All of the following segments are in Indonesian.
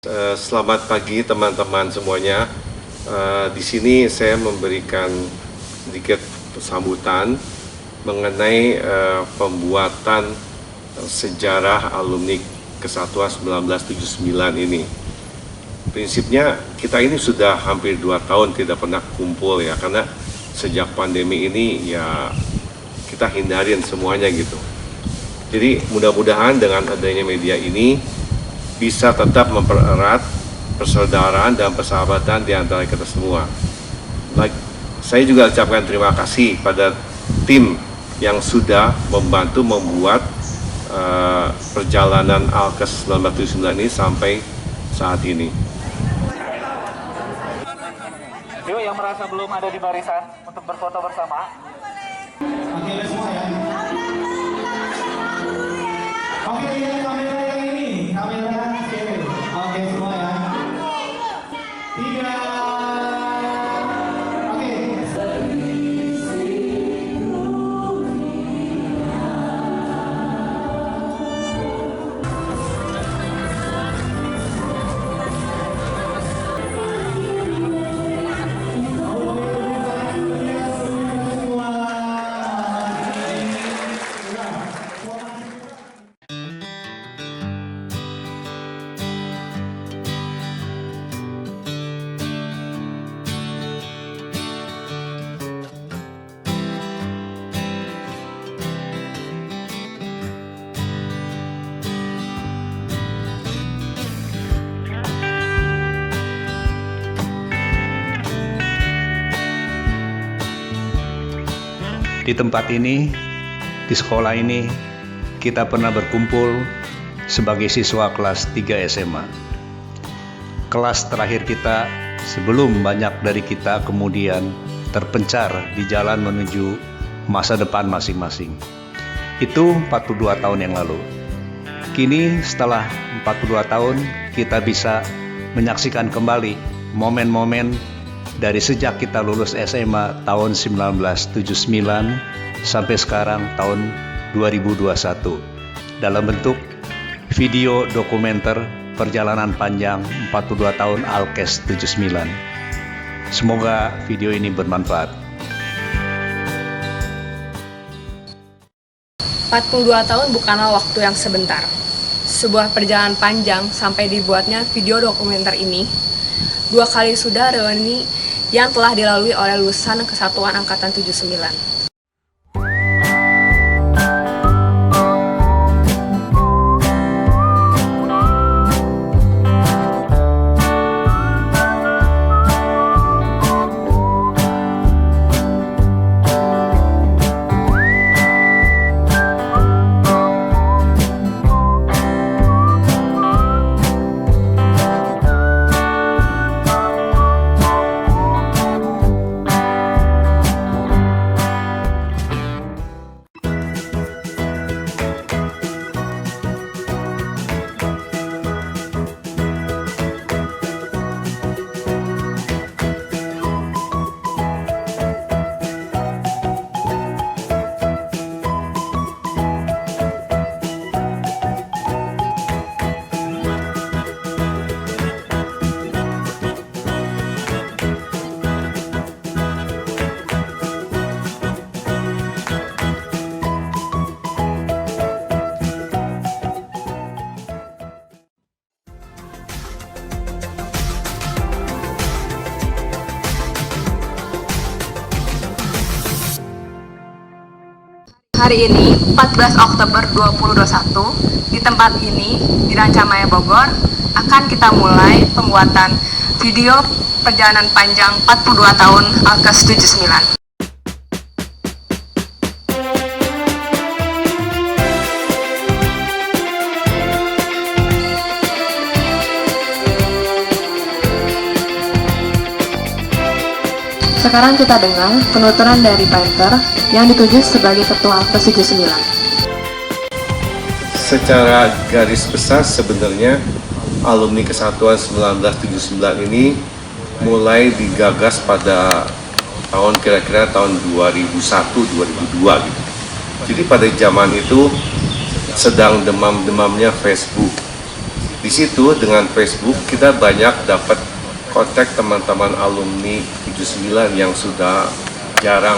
Selamat pagi teman-teman semuanya. Di sini saya memberikan sedikit sambutan mengenai pembuatan sejarah alumni Kesatuan 1979 ini. Prinsipnya kita ini sudah hampir 2 tahun tidak pernah kumpul ya, karena sejak pandemi ini ya kita hindarin semuanya gitu. Jadi mudah-mudahan dengan adanya media ini bisa tetap mempererat persaudaraan dan persahabatan di antara kita semua. Saya juga ucapkan terima kasih pada tim yang sudah membantu membuat perjalanan Alkes 1979 ini sampai saat ini. Yuk, yang merasa belum ada di barisan untuk berfoto bersama. Oke, semua ya. Oke, lihat kamera yang ini, kamera sini. Oke, semua ya. 3. Oke. Di tempat ini, di sekolah ini, kita pernah berkumpul sebagai siswa kelas 3 SMA. Kelas terakhir kita sebelum banyak dari kita kemudian terpencar di jalan menuju masa depan masing-masing. Itu 42 tahun yang lalu. Kini setelah 42 tahun, kita bisa menyaksikan kembali momen-momen dari sejak kita lulus SMA tahun 1979 sampai sekarang tahun 2021 dalam bentuk video dokumenter perjalanan panjang 42 tahun Alkes 79. Semoga video ini bermanfaat. 42 tahun bukanlah waktu yang sebentar. Sebuah perjalanan panjang sampai dibuatnya video dokumenter ini. 2 kali sudah reuni yang telah dilalui oleh lulusan Kesatuan Angkatan 79. Hari ini, 14 Oktober 2021, di tempat ini, di Rancamaya Bogor, akan kita mulai pembuatan video perjalanan panjang 42 tahun Alkes 79. Sekarang kita dengar penuturan dari Painter yang dituju sebagai Ketua Alkes 79. Secara garis besar sebenarnya alumni Kesatuan 1979 ini mulai digagas pada tahun kira-kira tahun 2001-2002 gitu. Jadi pada zaman itu sedang demam-demamnya Facebook. Di situ dengan Facebook kita banyak dapat kontak teman-teman alumni 79 yang sudah jarang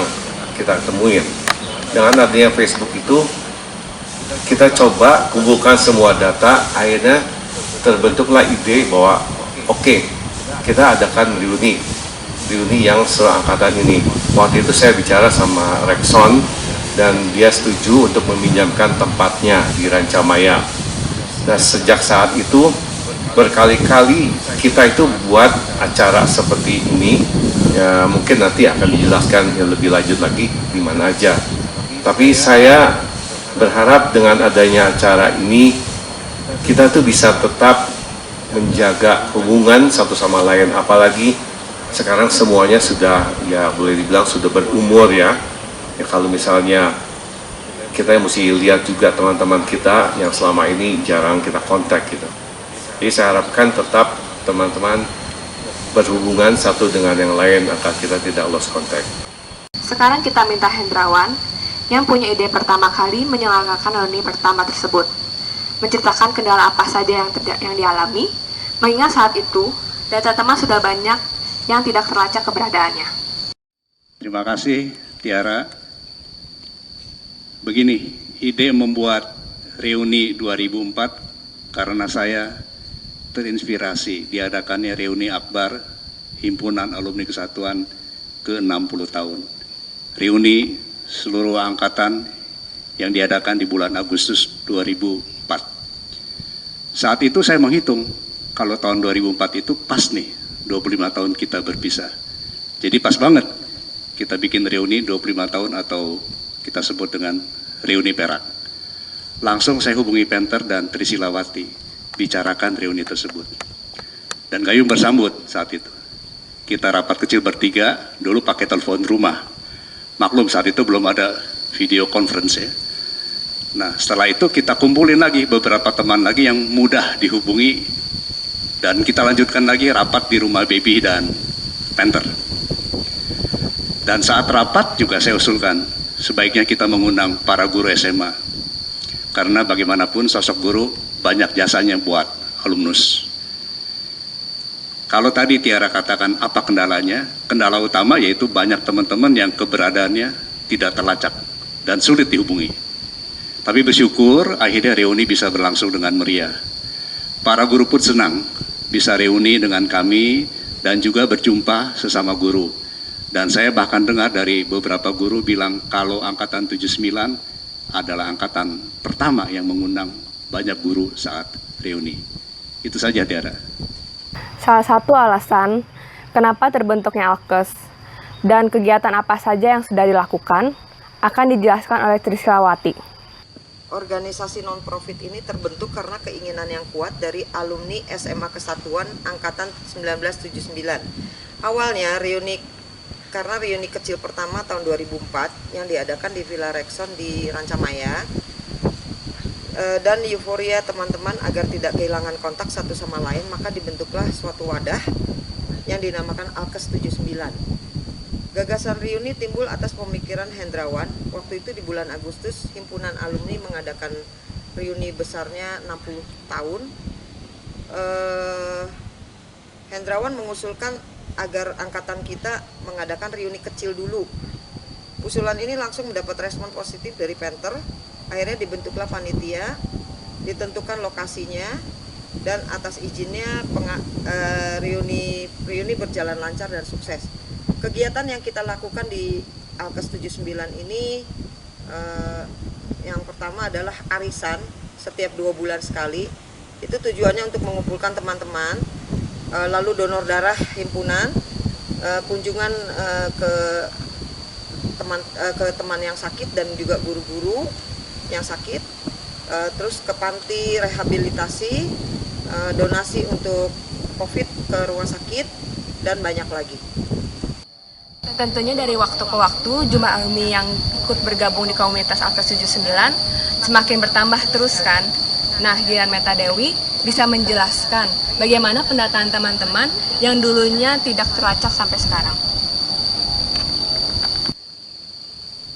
kita temuin. Dengan adanya Facebook itu, kita coba kumpulkan semua data, akhirnya terbentuklah ide bahwa oke, kita adakan reuni yang seangkatan ini. Waktu itu saya bicara sama Rexon dan dia setuju untuk meminjamkan tempatnya di Rancamaya. Nah, sejak saat itu berkali-kali kita itu buat acara seperti ini. Ya, mungkin nanti akan dijelaskan yang lebih lanjut lagi di mana aja. Tapi saya berharap dengan adanya acara ini kita tuh bisa tetap menjaga hubungan satu sama lain, apalagi sekarang semuanya sudah, ya boleh dibilang sudah berumur ya. Ya kalau misalnya kita mesti lihat juga teman-teman kita yang selama ini jarang kita kontak gitu. Jadi saya harapkan tetap teman-teman berhubungan satu dengan yang lain agar kita tidak lost contact. Sekarang kita minta Hendrawan yang punya ide pertama kali menyelenggarakan reuni pertama tersebut, menceritakan kendala apa saja yang dialami, mengingat saat itu data teman sudah banyak yang tidak terlacak keberadaannya. Terima kasih, Tiara. Begini, ide membuat reuni 2004 karena saya terinspirasi diadakannya reuni akbar Himpunan Alumni Kesatuan ke-60 tahun. Reuni seluruh angkatan yang diadakan di bulan Agustus 2004. Saat itu saya menghitung, kalau tahun 2004 itu pas nih, 25 tahun kita berpisah. Jadi pas banget kita bikin reuni 25 tahun atau kita sebut dengan reuni perak. Langsung saya hubungi Penter dan Trisilawati, bicarakan reuni tersebut. Dan Gayung bersambut saat itu. Kita rapat kecil bertiga, dulu pakai telepon rumah. Maklum saat itu belum ada video conference ya. Nah setelah itu kita kumpulin lagi beberapa teman lagi yang mudah dihubungi. Dan kita lanjutkan lagi rapat di rumah Baby dan Penter. Dan saat rapat juga saya usulkan, sebaiknya kita mengundang para guru SMA. Karena bagaimanapun sosok guru banyak jasanya buat alumnus. Kalau tadi Tiara katakan apa kendalanya, kendala utama yaitu banyak teman-teman yang keberadaannya tidak terlacak dan sulit dihubungi. Tapi bersyukur akhirnya reuni bisa berlangsung dengan meriah. Para guru pun senang bisa reuni dengan kami dan juga berjumpa sesama guru. Dan saya bahkan dengar dari beberapa guru bilang kalau angkatan 79 adalah angkatan pertama yang mengundang banyak guru saat reuni. Itu saja, Tiara. Salah satu alasan kenapa terbentuknya Alkes dan kegiatan apa saja yang sudah dilakukan akan dijelaskan oleh Trisilawati. Organisasi non-profit ini terbentuk karena keinginan yang kuat dari alumni SMA Kesatuan Angkatan 1979. Awalnya karena reuni kecil pertama tahun 2004 yang diadakan di Villa Rexon di Rancamaya, dan euforia teman-teman agar tidak kehilangan kontak satu sama lain, maka dibentuklah suatu wadah yang dinamakan Alkes 79. Gagasan reuni timbul atas pemikiran Hendrawan. Waktu itu di bulan Agustus, himpunan alumni mengadakan reuni besarnya 60 tahun. Hendrawan mengusulkan agar angkatan kita mengadakan reuni kecil dulu. Usulan ini langsung mendapat respon positif dari Penter. Akhirnya dibentuklah panitia, ditentukan lokasinya, dan atas izinnya reuni berjalan lancar dan sukses. Kegiatan yang kita lakukan di Alkes 79 ini, yang pertama adalah arisan setiap 2 bulan sekali. Itu tujuannya untuk mengumpulkan teman-teman, lalu donor darah himpunan, kunjungan ke teman yang sakit dan juga guru-guru yang sakit, terus ke panti rehabilitasi, donasi untuk COVID ke rumah sakit, dan banyak lagi. Tentunya dari waktu ke waktu jumlah alumni yang ikut bergabung di komunitas Alkes 79 semakin bertambah terus kan. Nah, Gian Meta Dewi bisa menjelaskan bagaimana pendataan teman-teman yang dulunya tidak terlacak sampai sekarang.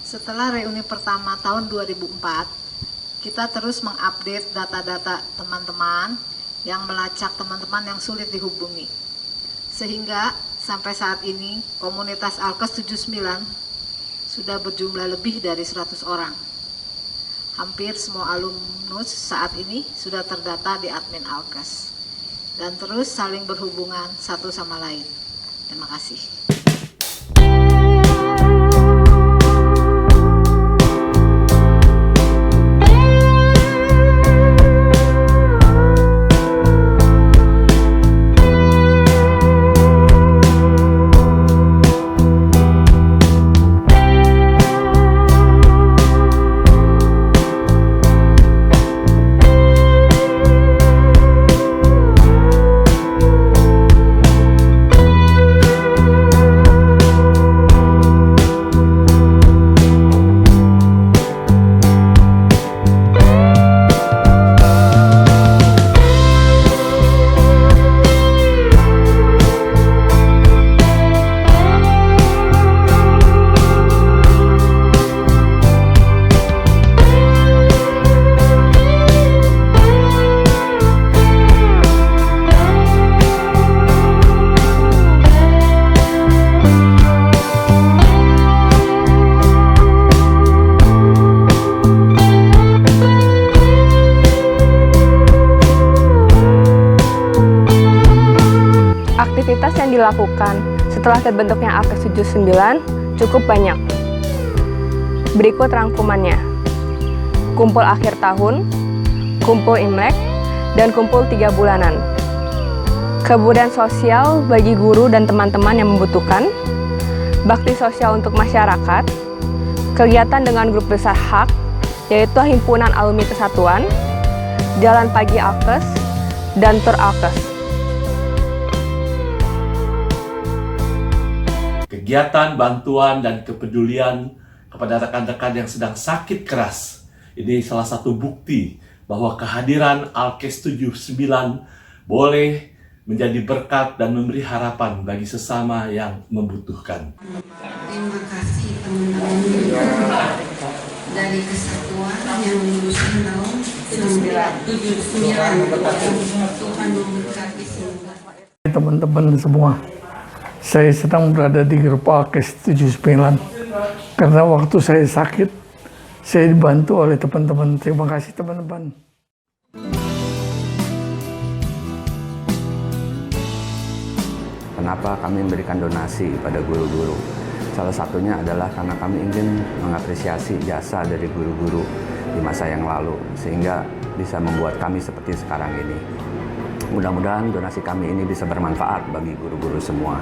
Setelah reuni pertama tahun 2004, kita terus mengupdate data-data teman-teman yang melacak teman-teman yang sulit dihubungi. Sehingga sampai saat ini komunitas Alkes 79 sudah berjumlah lebih dari 100 orang. Hampir semua alumnus saat ini sudah terdata di admin Alkes dan terus saling berhubungan satu sama lain. Terima kasih. Aktivitas yang dilakukan setelah terbentuknya Alkes 79 cukup banyak. Berikut rangkumannya. Kumpul akhir tahun, kumpul Imlek, dan kumpul 3 bulanan. Kemudian sosial bagi guru dan teman-teman yang membutuhkan, bakti sosial untuk masyarakat, kegiatan dengan grup besar HAK, yaitu Himpunan Alumni Kesatuan, Jalan Pagi Alkes, dan Tur Alkes. Kegiatan, bantuan, dan kepedulian kepada rekan-rekan yang sedang sakit keras. Ini salah satu bukti bahwa kehadiran Alkes 79 boleh menjadi berkat dan memberi harapan bagi sesama yang membutuhkan. Terima kasih teman-teman dari Kesatuan yang lulusan tahun 79. Tuhan memberkati semua. Teman-teman semua, saya sedang berada di grup Alkes 79 karena waktu saya sakit, saya dibantu oleh teman-teman. Terima kasih teman-teman. Kenapa kami memberikan donasi pada guru-guru? Salah satunya adalah karena kami ingin mengapresiasi jasa dari guru-guru di masa yang lalu, sehingga bisa membuat kami seperti sekarang ini. Mudah-mudahan donasi kami ini bisa bermanfaat bagi guru-guru semua.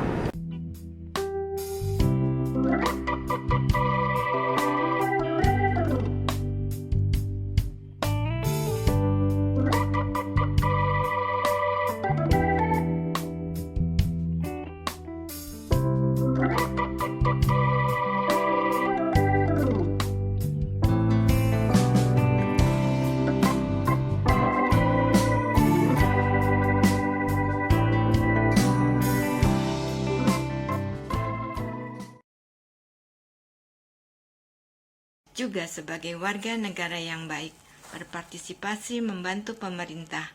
Juga sebagai warga negara yang baik, berpartisipasi membantu pemerintah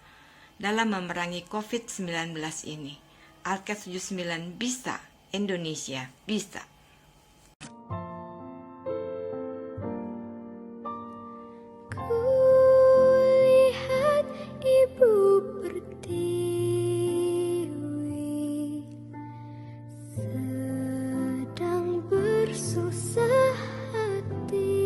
dalam memerangi COVID-19 ini. Alkes 79 bisa, Indonesia bisa. Kulihat ibu pertiwi sedang bersusah hati.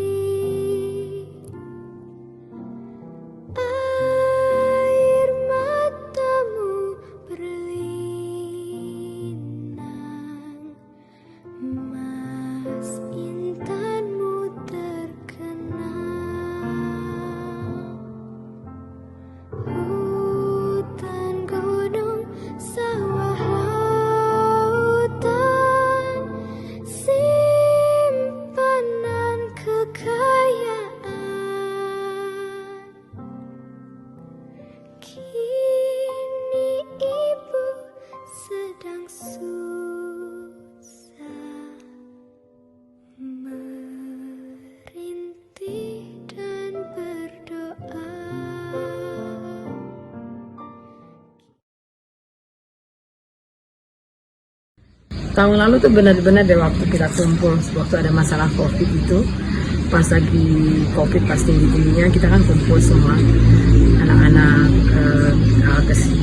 Air matamu berlinang, Mas. Tahun lalu tuh benar-benar deh waktu kita kumpul, waktu ada masalah COVID itu, pas lagi COVID pas tinggi-tingginya, kita kan kumpul semua anak-anak Alkes.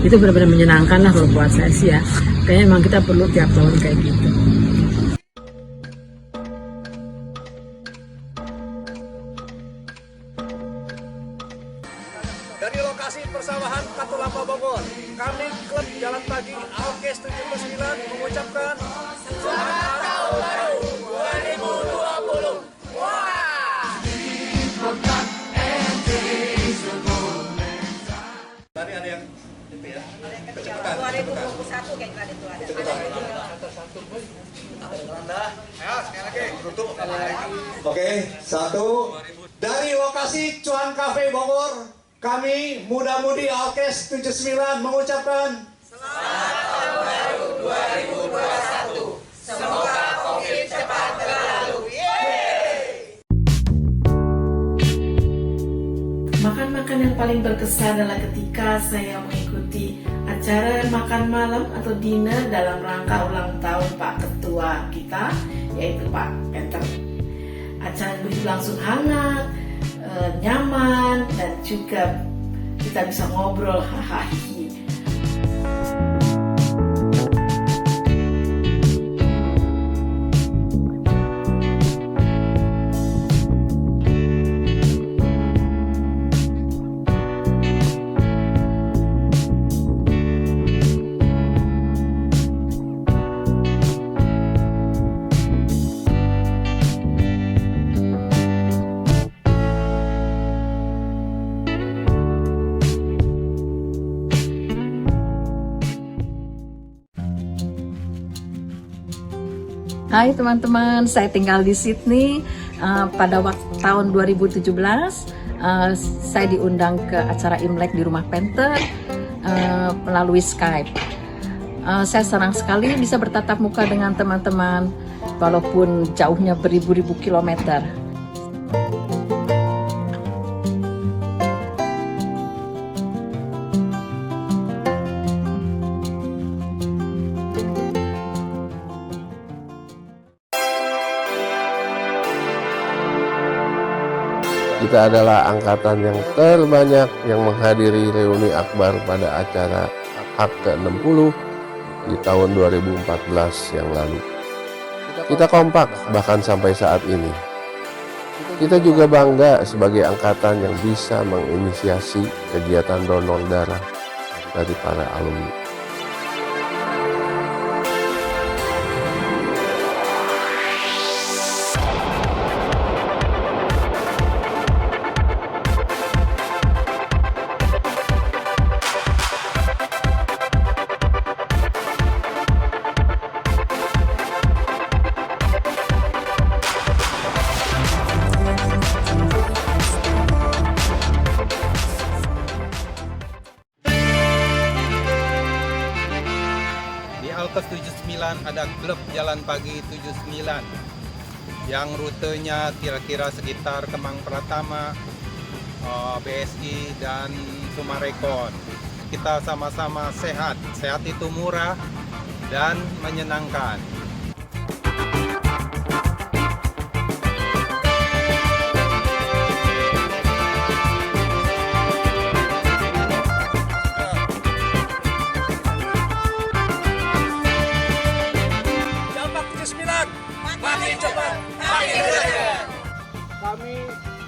Itu benar-benar menyenangkan lah kalau buat saya sih ya. Kayaknya emang kita perlu tiap tahun kayak gitu. Dari lokasi persawahan Katulampa Bogor, kami klub Jalan Pagi Alkes 79 mengucapkan Selamat Tahun Baru 2020. Wah! Tadi ada yang itu ya. 2021 kayak tadi itu ada. Oke, satu. Dari lokasi Cuan Cafe Bogor, kami Muda-Mudi Alkes 79 mengucapkan Selamat Tahun Baru 2021. Semoga COVID cepat berlalu. Makan-makan yang paling berkesan adalah ketika saya mengikuti acara makan malam atau dinner dalam rangka ulang tahun Pak Ketua kita, yaitu Pak Penter. Acara begitu langsung hangat, nyaman, dan juga kita bisa ngobrol hahaha. Hai teman-teman, saya tinggal di Sydney. Pada tahun 2017, saya diundang ke acara Imlek di rumah Penter melalui Skype. Saya senang sekali bisa bertatap muka dengan teman-teman, walaupun jauhnya beribu-ribu kilometer. Kita adalah angkatan yang terbanyak yang menghadiri reuni akbar pada acara HAK ke-60 di tahun 2014 yang lalu. Kita kompak bahkan sampai saat ini. Kita juga bangga sebagai angkatan yang bisa menginisiasi kegiatan donor darah dari para alumni. Alkes 79 ada klub Jalan Pagi 79 yang rutenya kira-kira sekitar Kemang Pratama, BSI dan Sumarekon. Kita sama-sama sehat. Sehat itu murah dan menyenangkan. Kami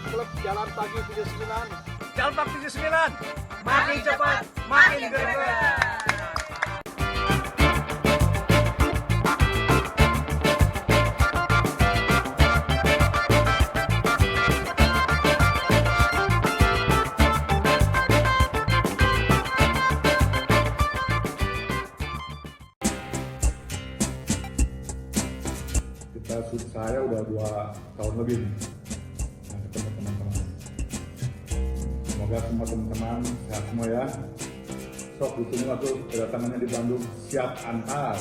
klub Jalan Pagi 79. Jalan Pagi 79. Makin cepat, makin greget. Saya udah 2 tahun lebih nih ketemu teman-teman. Semoga semua teman-teman sehat semua ya. Sok ditunggu tuh kedatangannya di Bandung, siap antar.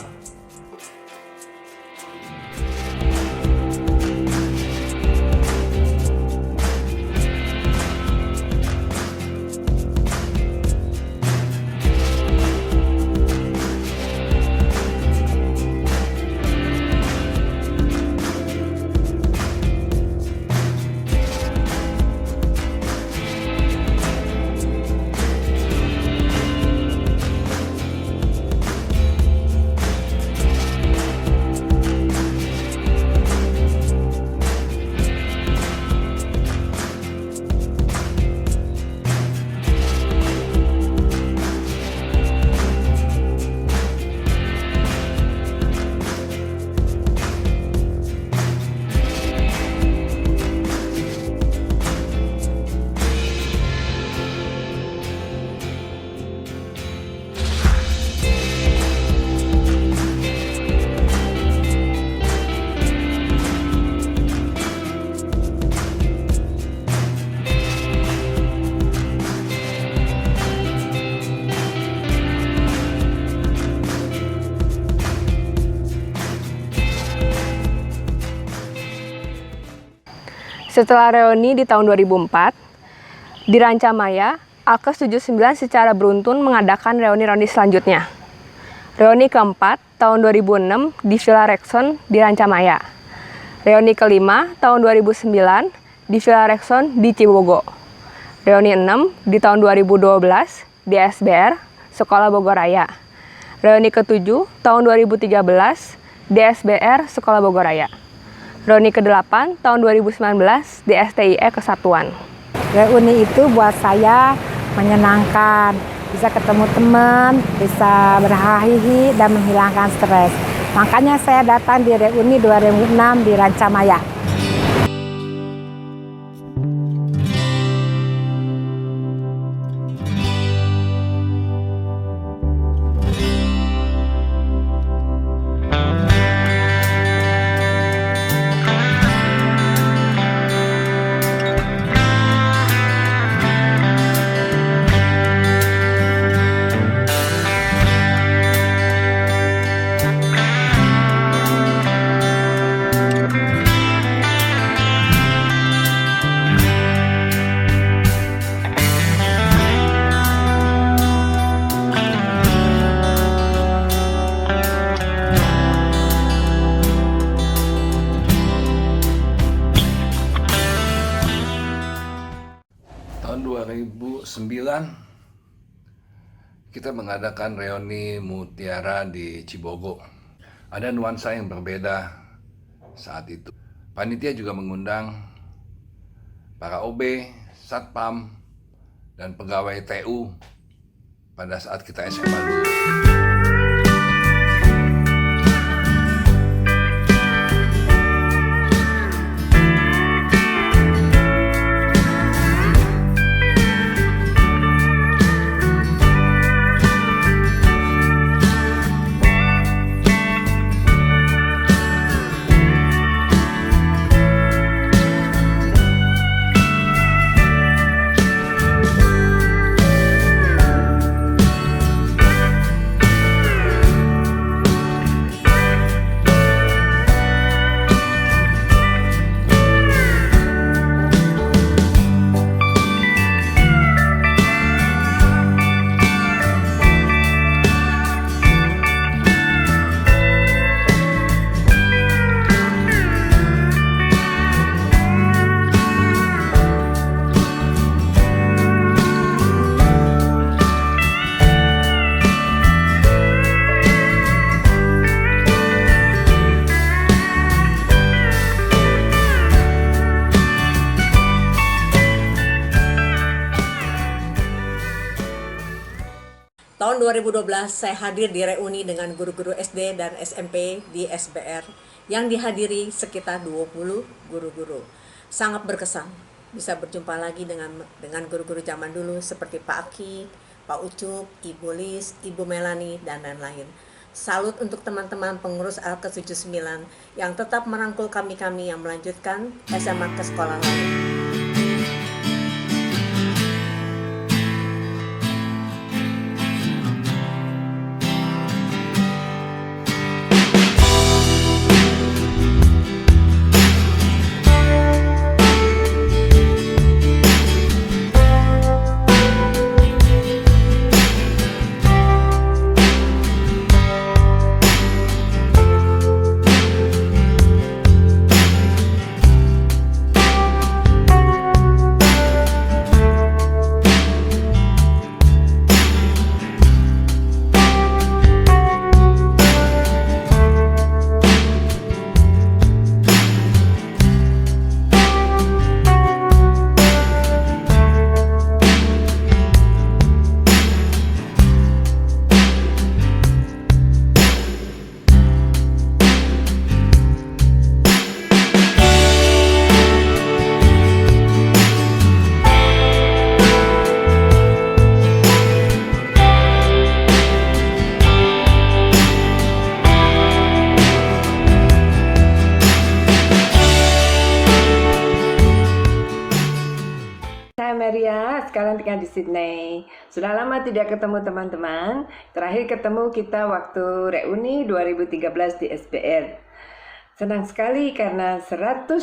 Setelah reuni di tahun 2004, di Rancamaya, Alkes 79 secara beruntun mengadakan reuni-reuni selanjutnya. Reuni keempat tahun 2006 di Villa Rexon di Rancamaya. Reuni kelima tahun 2009 di Villa Rexon di Cibogo. Reuni 6 di tahun 2012 di SBR Sekolah Bogoraya. Reuni ke-7 tahun 2013 di SBR Sekolah Bogoraya. Reuni ke-8 tahun 2019 di STIE Kesatuan. Reuni itu buat saya menyenangkan, bisa ketemu teman, bisa berhahihi dan menghilangkan stres. Makanya saya datang di reuni 2006 di Rancamaya. Tahun 2009 kita mengadakan reuni Mutiara di Cibogo. Ada nuansa yang berbeda saat itu. Panitia juga mengundang para OB, Satpam, dan pegawai TU pada saat kita SMA dulu. Tahun 2012 saya hadir di reuni dengan guru-guru SD dan SMP di SBR yang dihadiri sekitar 20 guru-guru. Sangat berkesan bisa berjumpa lagi dengan guru-guru zaman dulu seperti Pak Aki, Pak Ucup, Ibu Lis, Ibu Melani, dan lain-lain. Salut untuk teman-teman pengurus Alkes 79 yang tetap merangkul kami-kami yang melanjutkan SMA ke sekolah lain. Sekarang tinggal di Sydney. Sudah lama tidak ketemu teman-teman. Terakhir ketemu kita waktu reuni 2013 di SBR. Senang sekali karena 100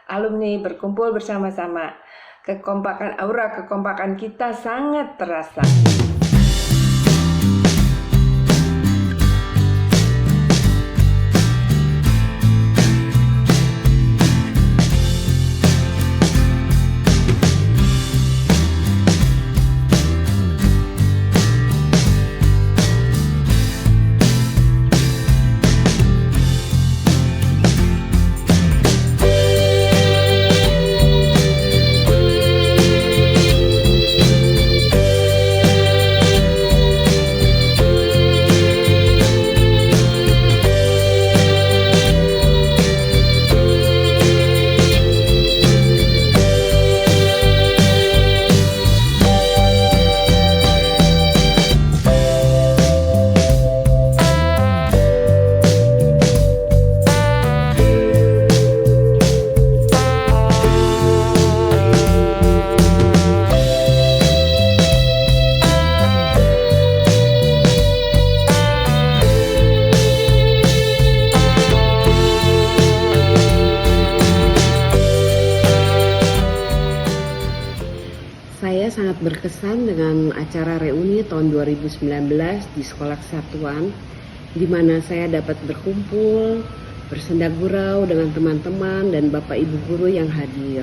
alumni berkumpul bersama-sama. Kekompakan aura kekompakan kita sangat terasa. Saya sangat berkesan dengan acara reuni tahun 2019 di Sekolah Kesatuan, di mana saya dapat berkumpul, bersenda gurau dengan teman-teman dan Bapak Ibu guru yang hadir.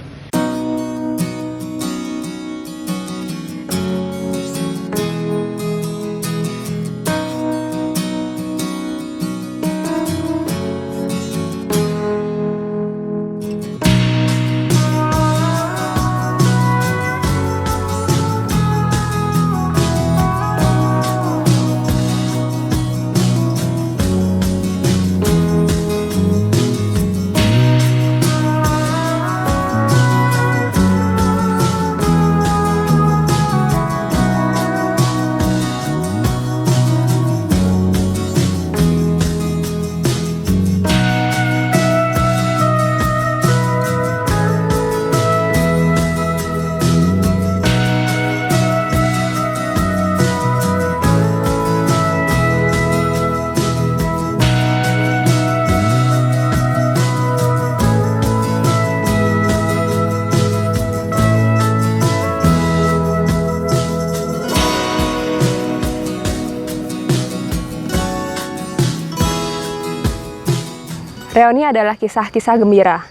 Reuni adalah kisah-kisah gembira,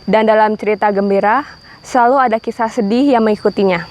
dan dalam cerita gembira selalu ada kisah sedih yang mengikutinya.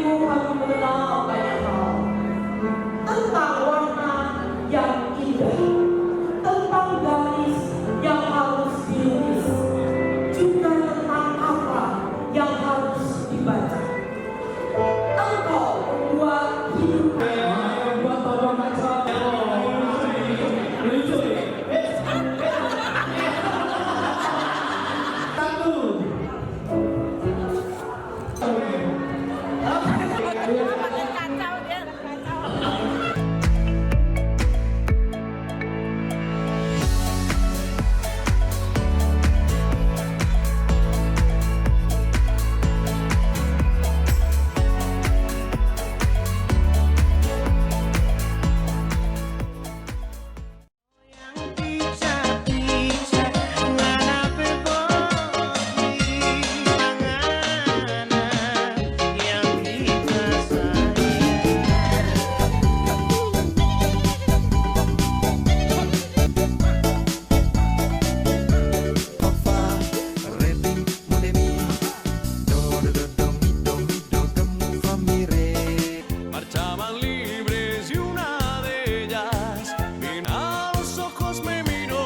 ibu kamu mengenal banyak hal. Tentang warna yang indah, tentang garis yang harus dilukis, juga tentang apa yang harus dibaca. Engkau membuat hidup. Marchaban libres y una de ellas bien a los ojos me miró.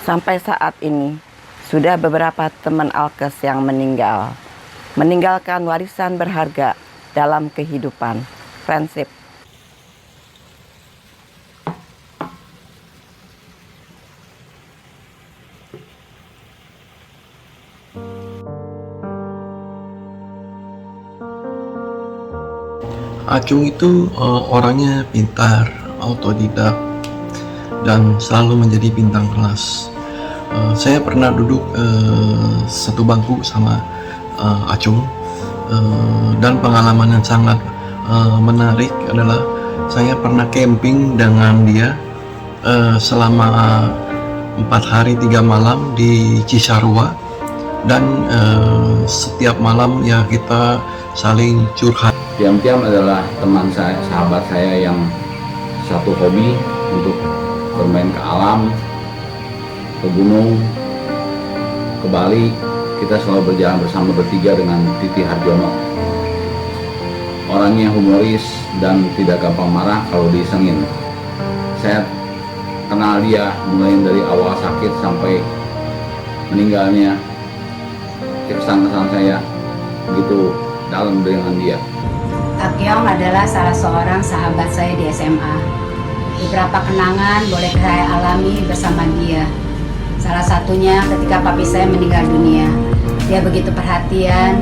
Sampai saat ini, sudah beberapa teman Alkes yang meninggalkan warisan berharga dalam kehidupan, friendship. Acung itu orangnya pintar, autodidak, dan selalu menjadi bintang kelas. Saya pernah duduk satu bangku sama Acung, dan pengalaman yang sangat menarik adalah saya pernah camping dengan dia selama 4 hari 3 malam di Cisarua, dan setiap malam ya kita saling curhat. Tiam-Tiam adalah teman saya, sahabat saya yang satu hobi untuk bermain ke alam, ke gunung, ke Bali. Kita selalu berjalan bersama bertiga dengan Titi Harjono. Orangnya humoris dan tidak gampang marah kalau disengin. Saya kenal dia mulai dari awal sakit sampai meninggalnya. Kesan-kesan saya begitu dalam dengan dia. Takyong adalah salah seorang sahabat saya di SMA. Beberapa kenangan boleh saya alami bersama dia. Salah satunya ketika papi saya meninggal dunia. Dia begitu perhatian,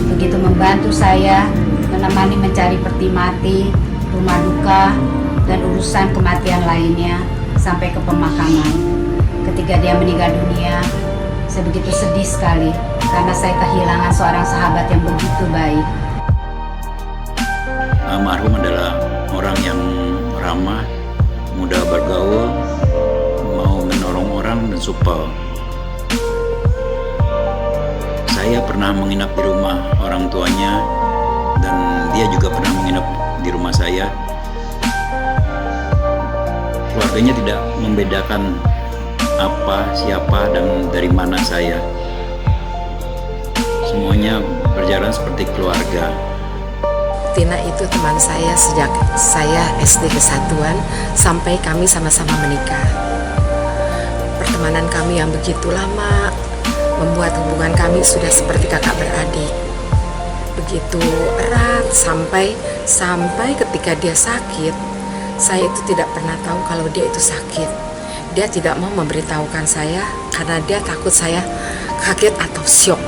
begitu membantu saya, menemani mencari peti mati, rumah duka, dan urusan kematian lainnya sampai ke pemakaman. Ketika dia meninggal dunia, saya begitu sedih sekali karena saya kehilangan seorang sahabat yang begitu baik. Almarhum adalah orang yang ramah, mudah bergaul, mau menolong orang dan supel. Saya pernah menginap di rumah orang tuanya dan dia juga pernah menginap di rumah saya. Keluarganya tidak membedakan apa, siapa, dan dari mana saya. Semuanya berjalan seperti keluarga. Tina itu teman saya sejak saya SD Kesatuan sampai kami sama-sama menikah. Pertemanan kami yang begitu lama membuat hubungan kami sudah seperti kakak beradik. Begitu erat sampai ketika dia sakit, saya itu tidak pernah tahu kalau dia itu sakit. Dia tidak mau memberitahukan saya karena dia takut saya kaget atau syok.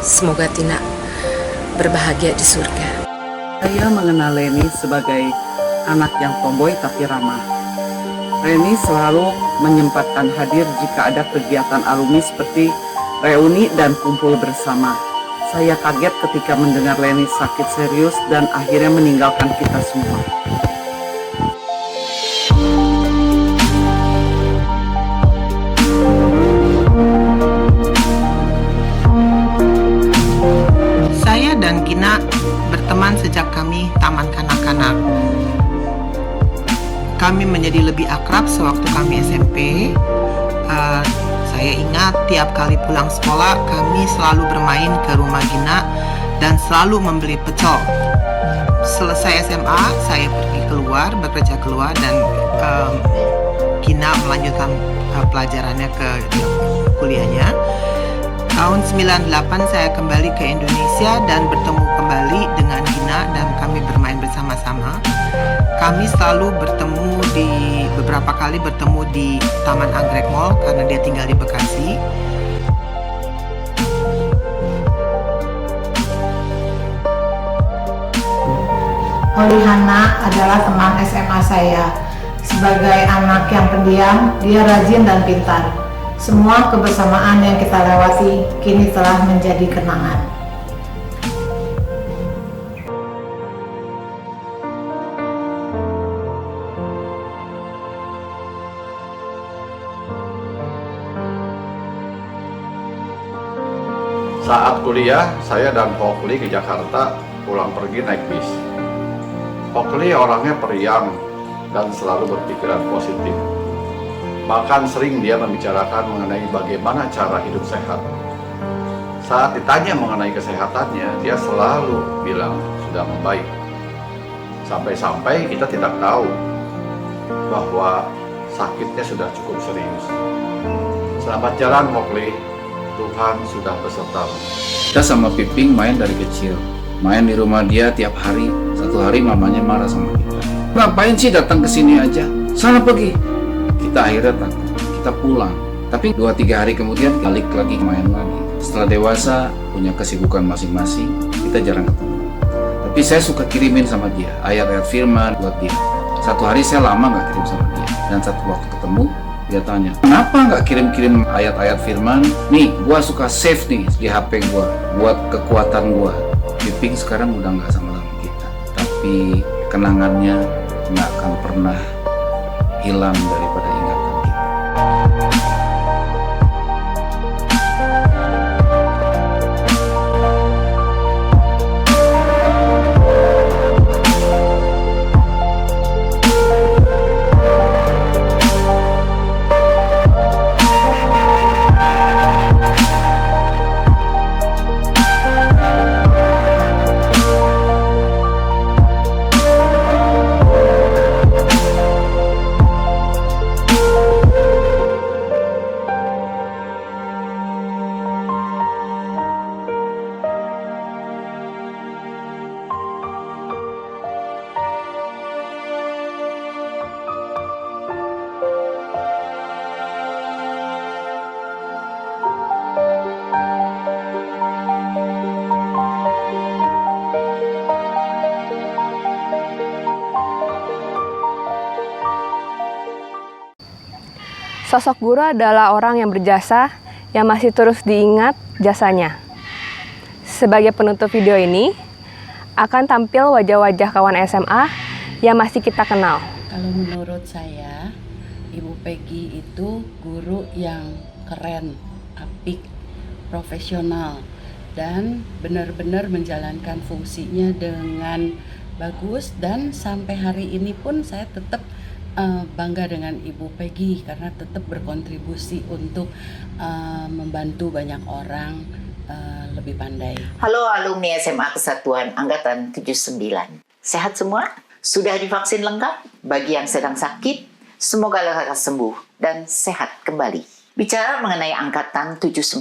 Semoga Tina berbahagia di surga. Saya mengenal Leni sebagai anak yang tomboy tapi ramah. Leni selalu menyempatkan hadir jika ada kegiatan alumni seperti reuni dan kumpul bersama. Saya kaget ketika mendengar Leni sakit serius dan akhirnya meninggalkan kita semua. Saya dan Gina berteman sejak kami taman kanak-kanak. Kami menjadi lebih akrab sewaktu kami SMP. Saya ingat tiap kali pulang sekolah kami selalu bermain ke rumah Gina dan selalu membeli pecel. Selesai SMA, saya pergi keluar, bekerja keluar, dan Gina melanjutkan pelajarannya ke kuliahnya. Tahun 98 saya kembali ke Indonesia dan bertemu kembali dengan Gina dan kami bermain bersama-sama. Kami selalu beberapa kali bertemu di Taman Anggrek Mall karena dia tinggal di Bekasi. Olihana adalah teman SMA saya. Sebagai anak yang pendiam, dia rajin dan pintar. Semua kebersamaan yang kita lewati kini telah menjadi kenangan. Saat kuliah, saya dan Hokli ke Jakarta pulang pergi naik bis. Hokli orangnya periang dan selalu berpikiran positif. Bahkan sering dia membicarakan mengenai bagaimana cara hidup sehat. Saat ditanya mengenai kesehatannya, dia selalu bilang sudah membaik. Sampai-sampai kita tidak tahu bahwa sakitnya sudah cukup serius. Selamat jalan, Hokli. Tuhan sudah besertamu. Kita sama Piping main dari kecil. Main di rumah dia tiap hari. Satu hari mamanya marah sama kita. Ngapain sih datang ke sini aja? Sana pergi. Kita akhirnya takut. Kita pulang. Tapi 2-3 hari kemudian balik lagi main lagi. Setelah dewasa, punya kesibukan masing-masing, kita jarang ketemu. Tapi saya suka kirimin sama dia ayat-ayat firman buat dia. Satu hari saya lama nggak kirim sama dia. Dan satu waktu ketemu, dia tanya, kenapa nggak kirim-kirim ayat-ayat firman? Nih, gua suka save nih di HP gua buat kekuatan gua. Piping sekarang udah nggak sama kita, tapi kenangannya nggak akan pernah hilang daripada ingatan kita. Sosok guru adalah orang yang berjasa, yang masih terus diingat jasanya. Sebagai penutup video ini, akan tampil wajah-wajah kawan SMA yang masih kita kenal. Kalau menurut saya, Ibu Peggy itu guru yang keren, apik, profesional, dan benar-benar menjalankan fungsinya dengan bagus. Dan sampai hari ini pun saya tetap bangga dengan Ibu Peggy karena tetap berkontribusi untuk membantu banyak orang lebih pandai. Halo alumni SMA Kesatuan Angkatan 79. Sehat semua? Sudah divaksin lengkap? Bagi yang sedang sakit, semoga lekas sembuh dan sehat kembali. Bicara mengenai Angkatan 79,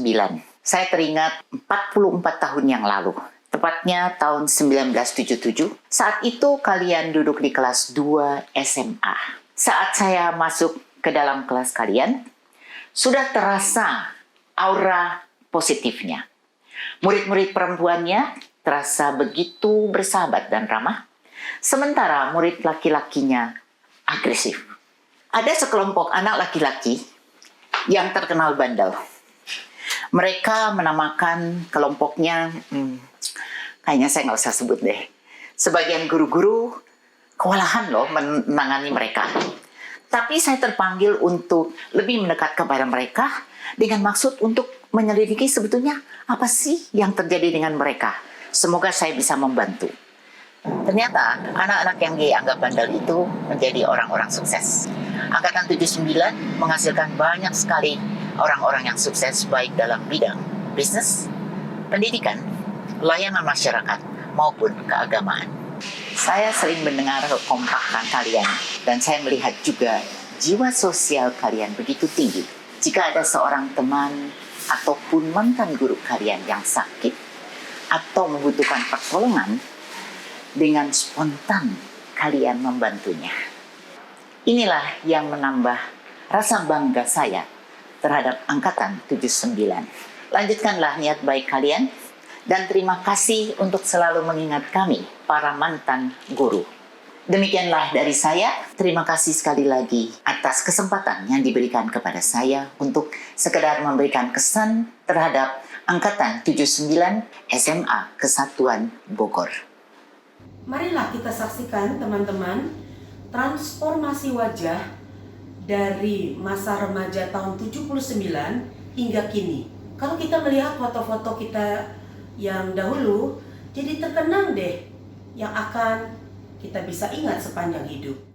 saya teringat 44 tahun yang lalu. Tepatnya tahun 1977. Saat itu kalian duduk di kelas 2 SMA. Saat saya masuk ke dalam kelas kalian, sudah terasa aura positifnya. Murid-murid perempuannya terasa begitu bersahabat dan ramah, sementara murid laki-lakinya agresif. Ada sekelompok anak laki-laki yang terkenal bandel. Mereka menamakan kelompoknya, kayaknya saya nggak usah sebut deh. Sebagian guru-guru kewalahan loh menangani mereka. Tapi saya terpanggil untuk lebih mendekat kepada mereka dengan maksud untuk menyelidiki sebetulnya apa sih yang terjadi dengan mereka. Semoga saya bisa membantu. Ternyata anak-anak yang dianggap bandel itu menjadi orang-orang sukses. Angkatan 79 menghasilkan banyak sekali orang-orang yang sukses baik dalam bidang bisnis, pendidikan, layanan masyarakat, maupun keagamaan. Saya sering mendengar kekompakan kalian dan saya melihat juga jiwa sosial kalian begitu tinggi. Jika ada seorang teman ataupun mantan guru kalian yang sakit atau membutuhkan pertolongan, dengan spontan kalian membantunya. Inilah yang menambah rasa bangga saya terhadap Angkatan 79. Lanjutkanlah niat baik kalian dan terima kasih untuk selalu mengingat kami, para mantan guru. Demikianlah dari saya. Terima kasih sekali lagi atas kesempatan yang diberikan kepada saya untuk sekedar memberikan kesan terhadap Angkatan 79 SMA Kesatuan Bogor. Marilah kita saksikan teman-teman transformasi wajah dari masa remaja tahun 79 hingga kini. Kalau kita melihat foto-foto kita yang dahulu, jadi terkenang deh yang akan kita bisa ingat sepanjang hidup.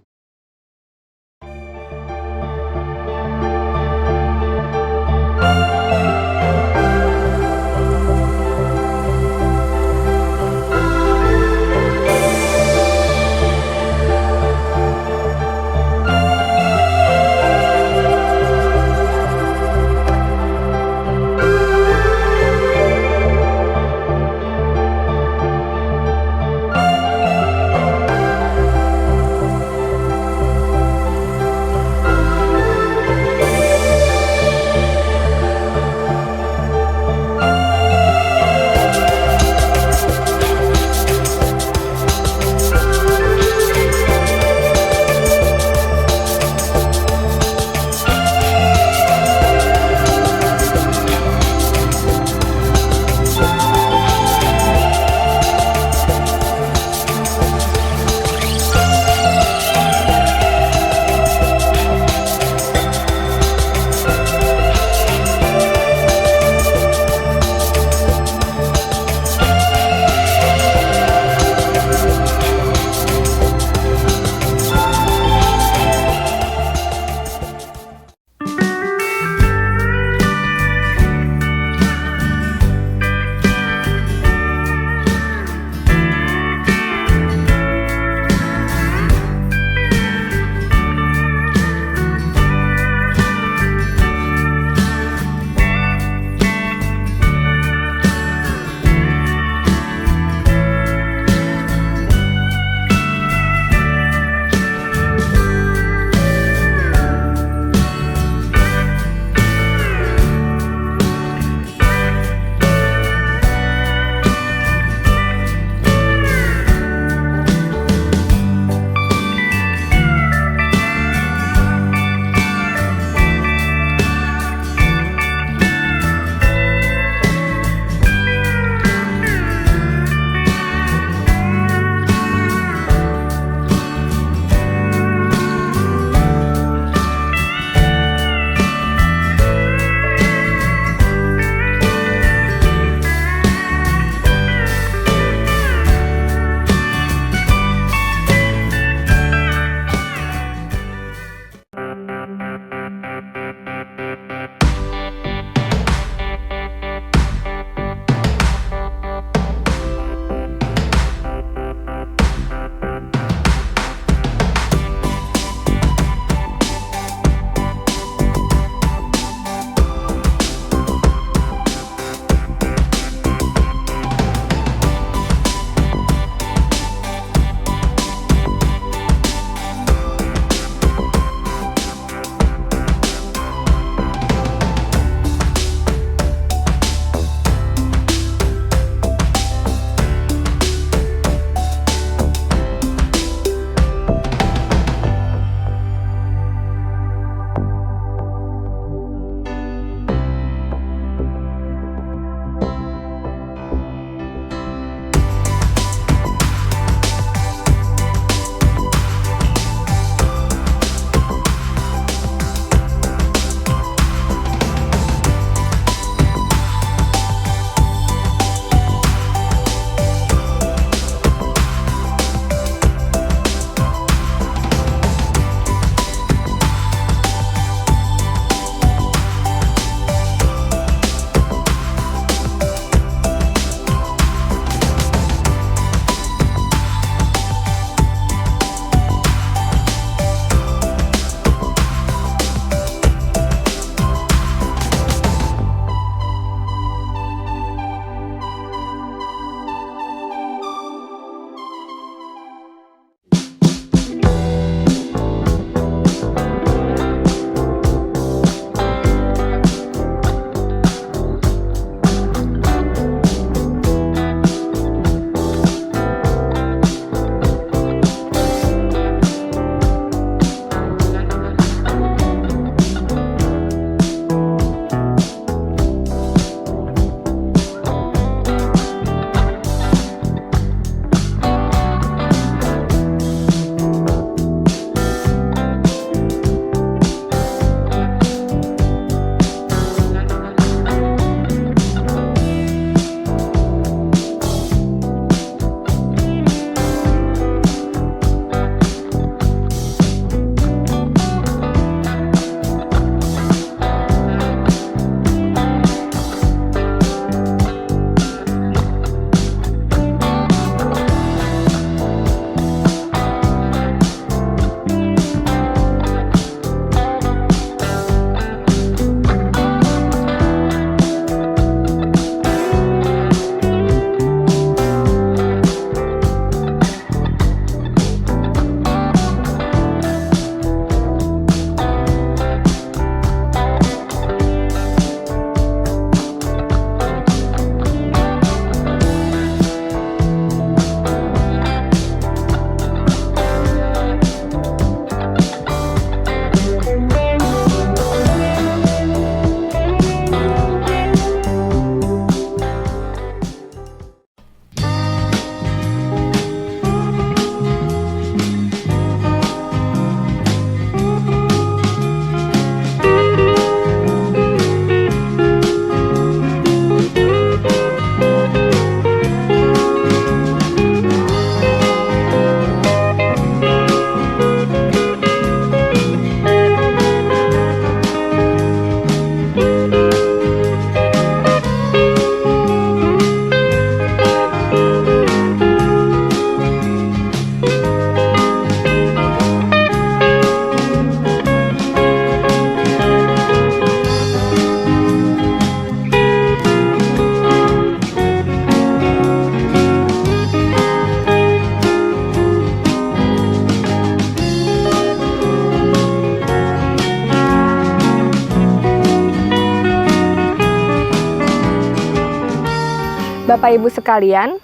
Bapak Ibu sekalian,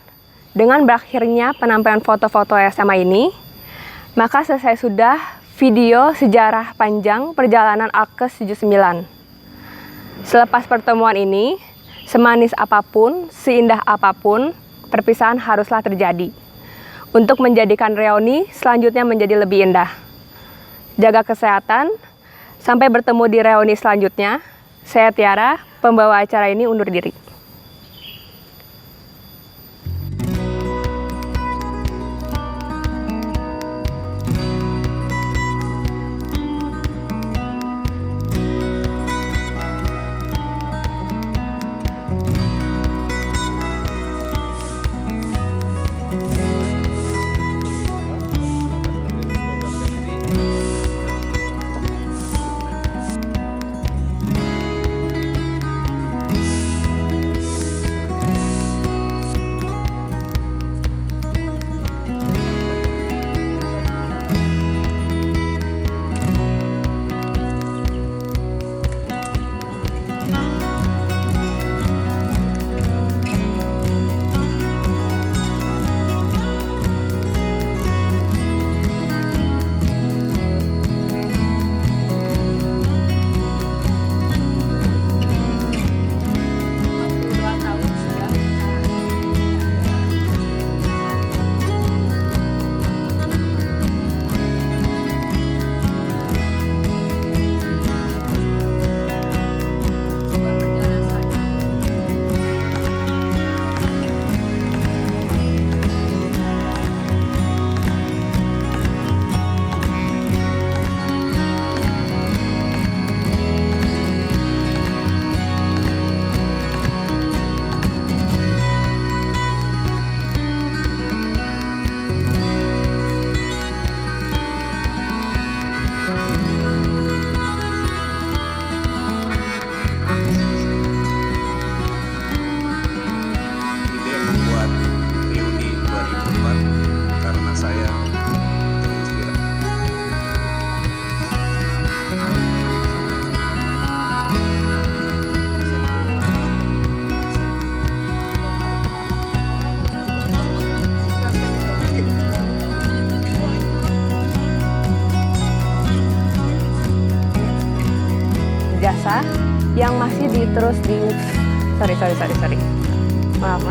dengan berakhirnya penampilan foto-foto SMA ini, maka selesai sudah video sejarah panjang perjalanan Alkes 79. Selepas pertemuan ini, semanis apapun, seindah apapun, perpisahan haruslah terjadi untuk menjadikan reuni selanjutnya menjadi lebih indah. Jaga kesehatan, sampai bertemu di reuni selanjutnya. Saya Tiara, pembawa acara ini undur diri. Jasa yang masih terus di maaf